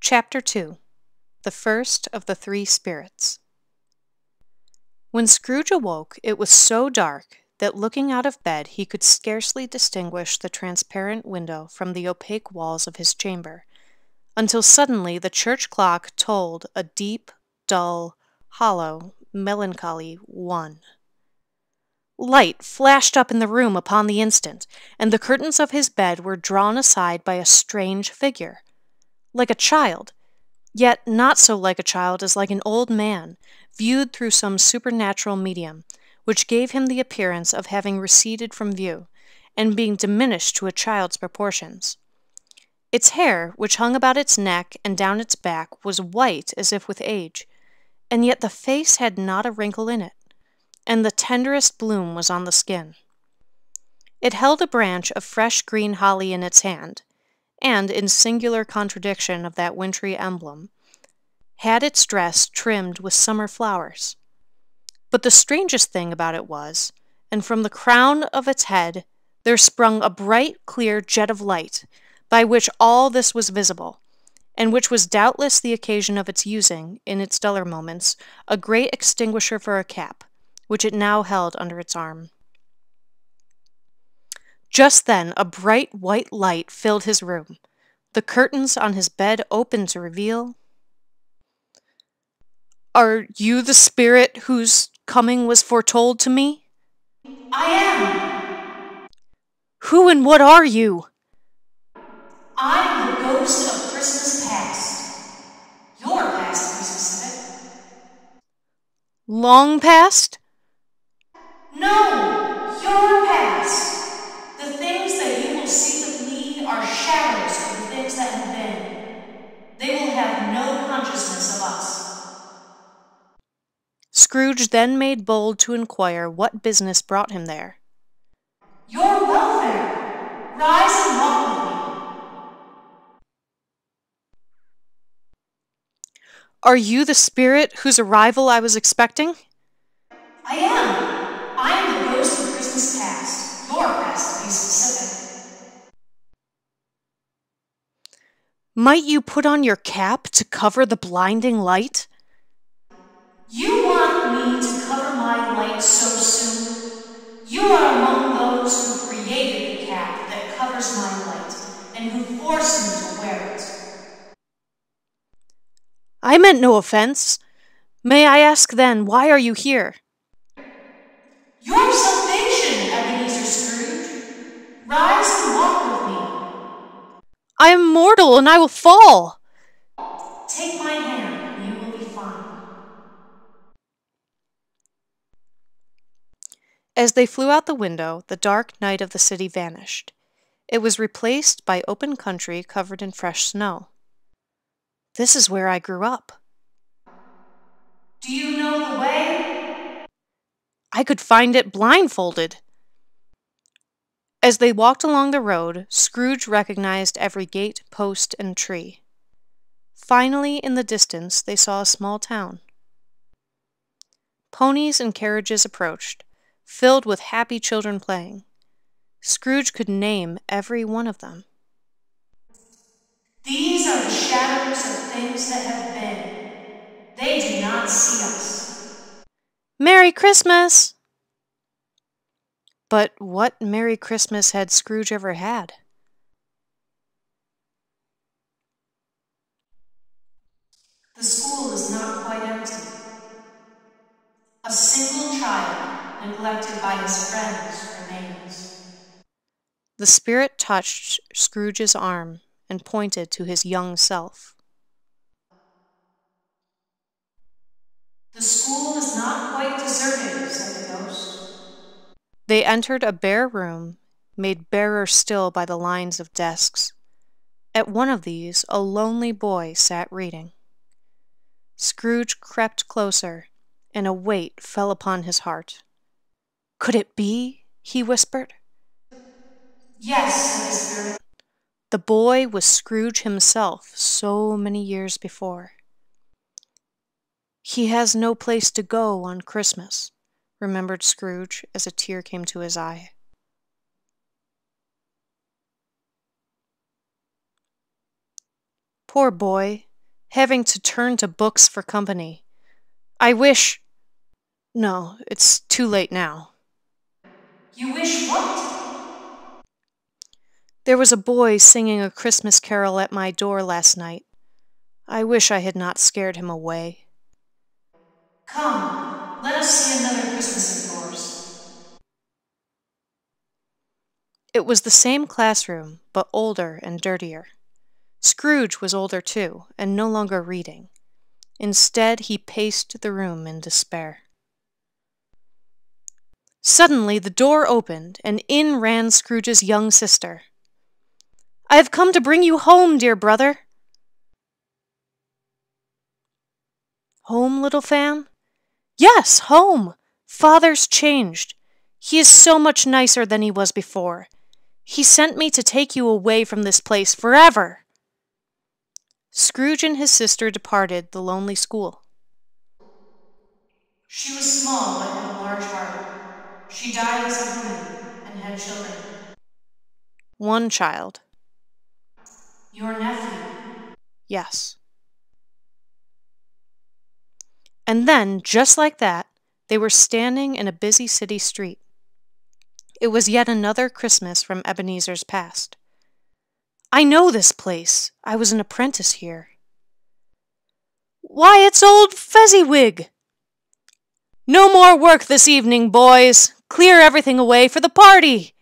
Chapter 2. The First of the Three Spirits. When Scrooge awoke, it was so dark that looking out of bed he could scarcely distinguish the transparent window from the opaque walls of his chamber, until suddenly the church clock tolled a deep, dull, hollow, melancholy 1. Light flashed up in the room upon the instant, and the curtains of his bed were drawn aside by a strange figure, like a child, yet not so like a child as like an old man, viewed through some supernatural medium, which gave him the appearance of having receded from view, and being diminished to a child's proportions. Its hair, which hung about its neck and down its back, was white as if with age, and yet the face had not a wrinkle in it, and the tenderest bloom was on the skin. It held a branch of fresh green holly in its hand, and, in singular contradiction of that wintry emblem, had its dress trimmed with summer flowers. But the strangest thing about it was, and from the crown of its head there sprung a bright, clear jet of light, by which all this was visible, and which was doubtless the occasion of its using, in its duller moments, a great extinguisher for a cap, which it now held under its arm. Just then a bright white light filled his room. The curtains on his bed opened to reveal— "Are you the spirit whose coming was foretold to me?" "I am." "Who and what are you?" "I'm the ghost of Christmas past. Your past, to be specific." "Long past?" "No, your past. The things that you will see with me are shadows of the things that have been. They will have no consciousness of us." Scrooge then made bold to inquire what business brought him there. "Your welfare. Rise and walk with me." "Are you the spirit whose arrival I was expecting?" "I am. I am the ghost of Christmas past. Your past, to be specific." "Might you put on your cap to cover the blinding light?" "You want me to cover my light so soon? You are among those who created the cap that covers my light, and who forced me to wear it." "I meant no offense. May I ask then, why are you here?" "Your salvation, Ebenezer Scrooge. Rise and walk with me." "I am mortal, and I will fall." "Take my hand, and you will be fine." As they flew out the window, the dark night of the city vanished. It was replaced by open country covered in fresh snow. "This is where I grew up." "Do you know the way?" "I could find it blindfolded." As they walked along the road, Scrooge recognized every gate, post, and tree. Finally, in the distance, they saw a small town. Ponies and carriages approached, filled with happy children playing. Scrooge could name every one of them. "These are the shadows of things that have been. They do not see us." "Merry Christmas!" But what Merry Christmas had Scrooge ever had? The school is not quite empty. A single child, neglected by his friends, remains. The spirit touched Scrooge's arm and pointed to his young self. "The school is not quite deserted," said the ghost. They entered a bare room, made barer still by the lines of desks. At one of these, a lonely boy sat reading. Scrooge crept closer, and a weight fell upon his heart. "Could it be?" he whispered. "Yes," said the spirit. The boy was Scrooge himself so many years before. "He has no place to go on Christmas," remembered Scrooge as a tear came to his eye. "Poor boy," having to turn to books for company. I wish... No, it's too late now. You wish what? There was a boy singing a Christmas carol at my door last night. I wish I had not scared him away. Come, let us see another Christmas of yours. It was the same classroom, but older and dirtier. Scrooge was older too, and no longer reading. Instead, he paced the room in despair. Suddenly, the door opened, and in ran Scrooge's young sister. "I have come to bring you home, dear brother." "Home, little Fan?" "Yes, home! Father's changed. He is so much nicer than he was before. He sent me to take you away from this place forever." Scrooge and his sister departed the lonely school. She was small but had a large heart. She died as a woman and had children. One child. Your nephew. Yes. And then, just like that, they were standing in a busy city street. It was yet another Christmas from Ebenezer's past. "I know this place. I was an apprentice here." "Why, it's old Fezziwig!" "No more work this evening, boys. Clear everything away for the party."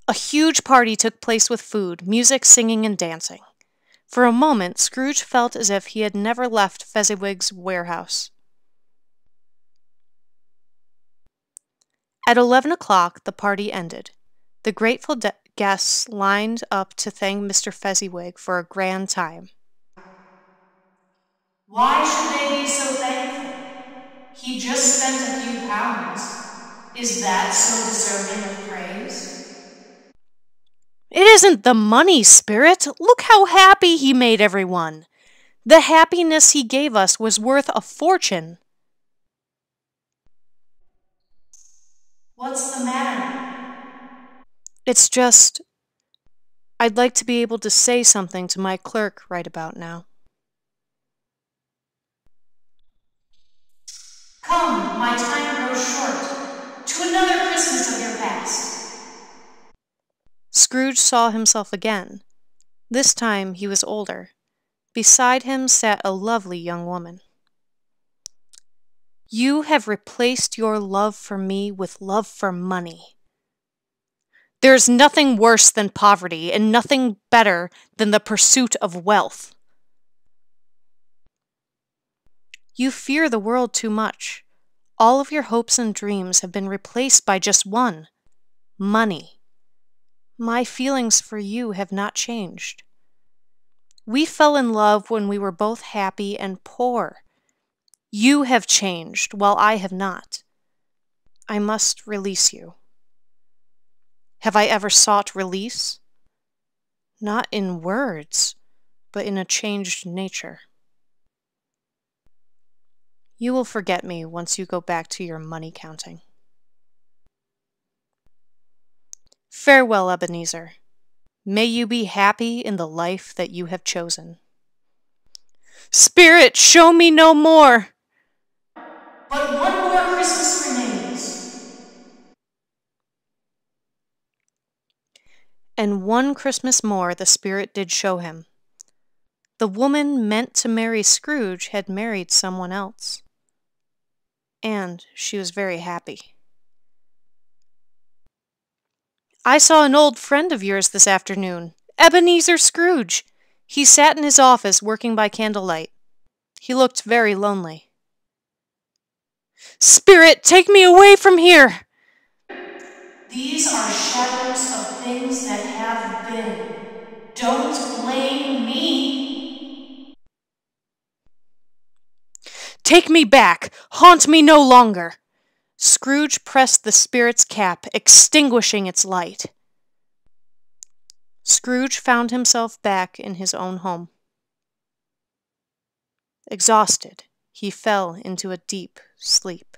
A huge party took place with food, music, singing, and dancing. For a moment, Scrooge felt as if he had never left Fezziwig's warehouse. At 11 o'clock, the party ended. The grateful guests lined up to thank Mr. Fezziwig for a grand time. Why should they be so thankful? He just spent a few pounds. Is that so deserving of praise? "It isn't the money, Spirit. Look how happy he made everyone. The happiness he gave us was worth a fortune." What's the matter? "It's just... I'd like to be able to say something to my clerk right about now." Come, my time grows short. To another Christmas of your past. Scrooge saw himself again. This time he was older. Beside him sat a lovely young woman. "You have replaced your love for me with love for money." "There's nothing worse than poverty, and nothing better than the pursuit of wealth." "You fear the world too much. All of your hopes and dreams have been replaced by just one: money. My feelings for you have not changed. We fell in love when we were both happy and poor. You have changed, while I have not. I must release you." Have I ever sought release? Not in words, but in a changed nature. You will forget me once you go back to your money counting. Farewell, Ebenezer. May you be happy in the life that you have chosen. "Spirit, show me no more!" But one more Christmas remains. And one Christmas more the Spirit did show him. The woman meant to marry Scrooge had married someone else. And she was very happy. "I saw an old friend of yours this afternoon, Ebenezer Scrooge. He sat in his office working by candlelight. He looked very lonely." "Spirit, take me away from here!" These are shadows of things that have been. Don't blame me. "Take me back! Haunt me no longer!" Scrooge pressed the spirit's cap, extinguishing its light. Scrooge found himself back in his own home. Exhausted, he fell into a deep sleep.